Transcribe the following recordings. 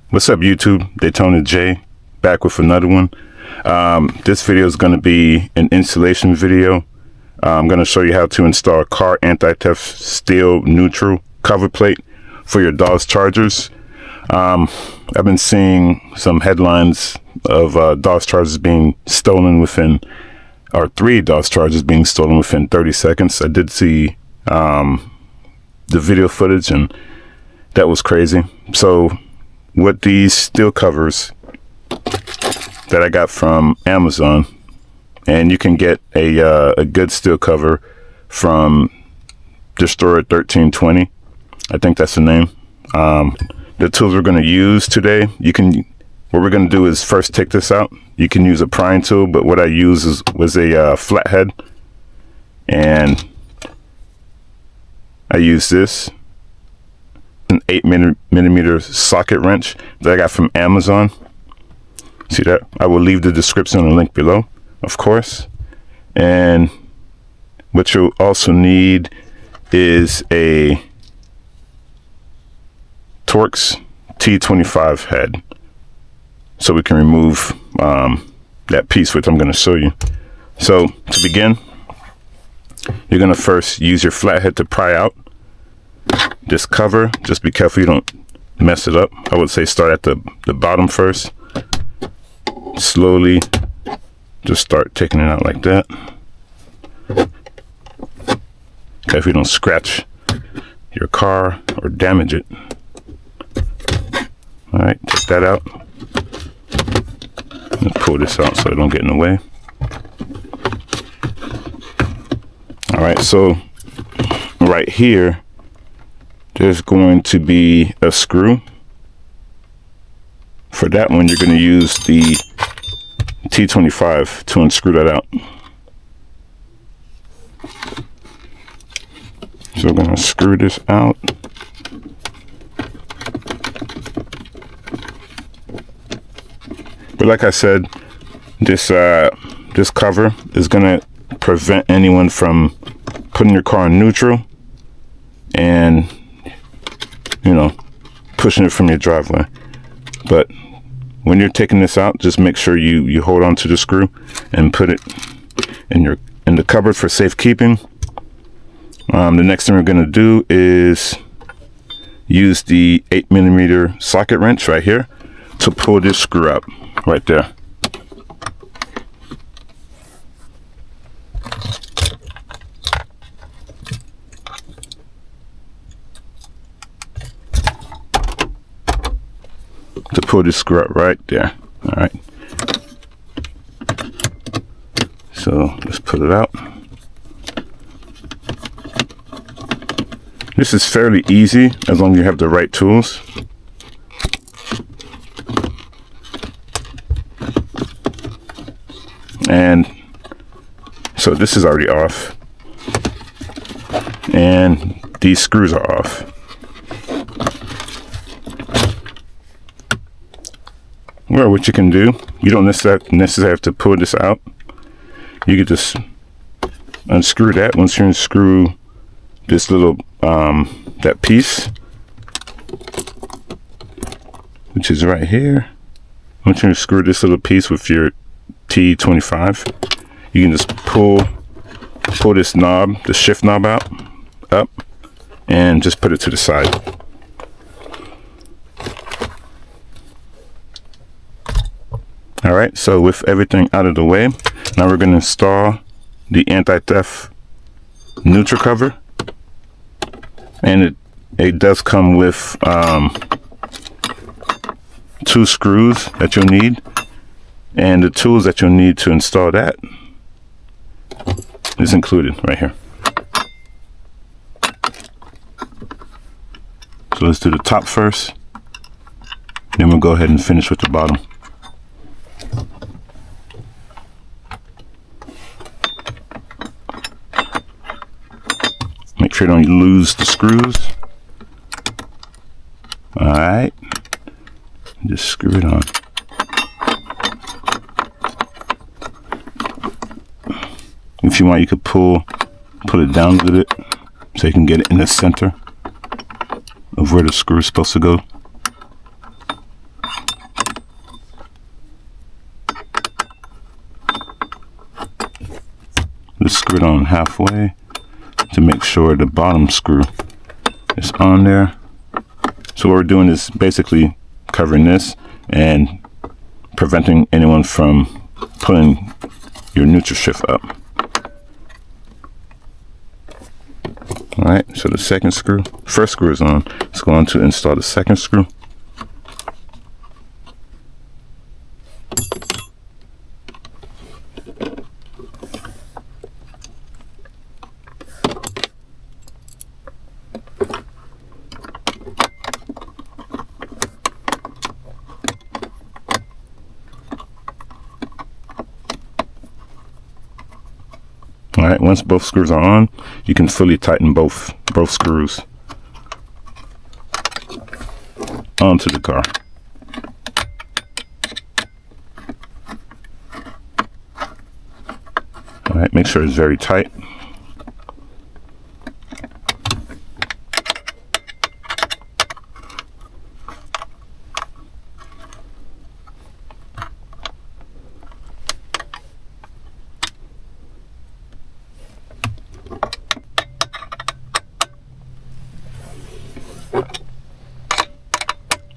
What's up, YouTube? Daytona J back with another one. This video is going to be an installation video. I'm going to show you how to install car anti-theft steel neutral cover plate for your Dodge Chargers. I've been seeing some headlines of Dodge Chargers being stolen within, or 3 Dodge Chargers being stolen within 30 seconds. I did see the video footage, and that was crazy. So what these steel covers that I got from Amazon, and you can get a good steel cover from Destroyer 1320. I think that's the name. The tools we're going to use today, what we're going to do is first take this out. You can use a prying tool, but what I used was a flathead, and I used this, an 8mm socket wrench that I got from Amazon. See that? I will leave the description and link below, of course. And what you'll also need is a Torx T25 head, so we can remove that piece, which I'm going to show you. So to begin, you're going to first use your flathead to pry out this cover. Just be careful you don't mess it up. I would say start at the bottom first. Slowly just start taking it out like that. Okay, if you don't scratch your car or damage it. All right, take that out. Let's pull this out so it don't get in the way. All right, so right here there's going to be a screw. For that one, you're going to use the T25 to unscrew that out. So we're going to screw this out. But like I said, this cover is going to prevent anyone from putting your car in neutral and, you know, pushing it from your driveway. But when you're taking this out, just make sure you hold on to the screw and put it in the cupboard for safekeeping. The next thing we're going to do is use the 8mm socket wrench right here to pull this screw out right there. To pull this screw out right there. All right. So let's put it out. This is fairly easy as long as you have the right tools. And so this is already off, and these screws are off. Well, what you can do, you don't necessarily have to pull this out. You can just unscrew that. Once you unscrew this little that piece, which is right here, once you unscrew this little piece with your T25, you can just pull this knob, the shift knob up, and just put it to the side. All right, so with everything out of the way, now we're going to install the anti-theft neutral cover, and it does come with 2 screws that you'll need, and the tools that you'll need to install that is included right here. So let's do the top first, then we'll go ahead and finish with the bottom. Make sure you don't lose the screws. All right, just screw it on. If you want, you could put it down a little bit so you can get it in the center of where the screw is supposed to go. it on halfway to make sure the bottom screw is on there. So what we're doing is basically covering this and preventing anyone from pulling your neutral shift up. Alright, so the first screw is on. Let's go on to install the second screw. Alright, once both screws are on, you can fully tighten both screws onto the car. Alright, make sure it's very tight.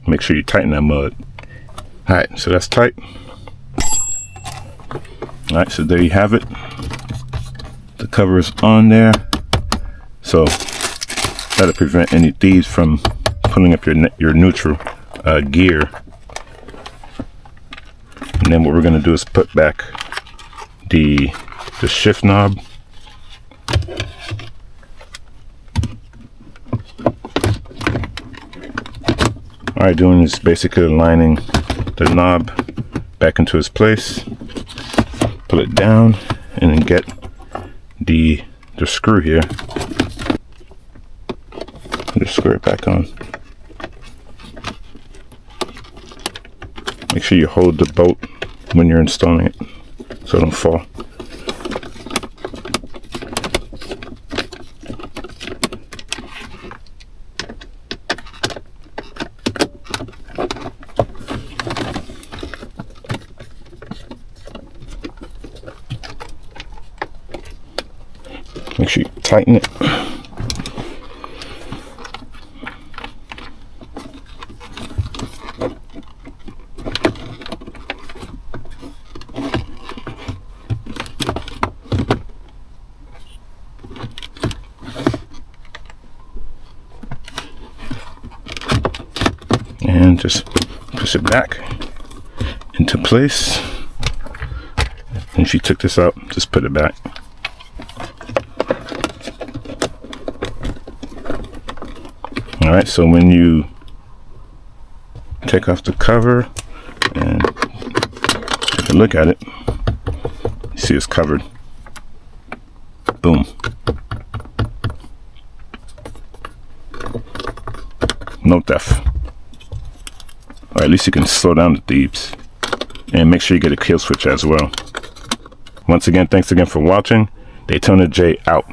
Make sure you tighten that mud. Alright, so that's tight. Alright, so there you have it. The cover is on there. So that'll prevent any thieves from pulling up your neutral gear. And then what we're going to do is put back the shift knob. Alright, doing is basically aligning the knob back into its place. Pull it down and then get the screw here. Just screw it back on. Make sure you hold the bolt when you're installing it so it don't fall. Make sure you tighten it. And just push it back into place. And if you took this out, just put it back. Alright, so when you take off the cover and take a look at it, you see it's covered. Boom. No theft. Or at least you can slow down the thieves. And make sure you get a kill switch as well. Once again, thanks again for watching. Daytona J out.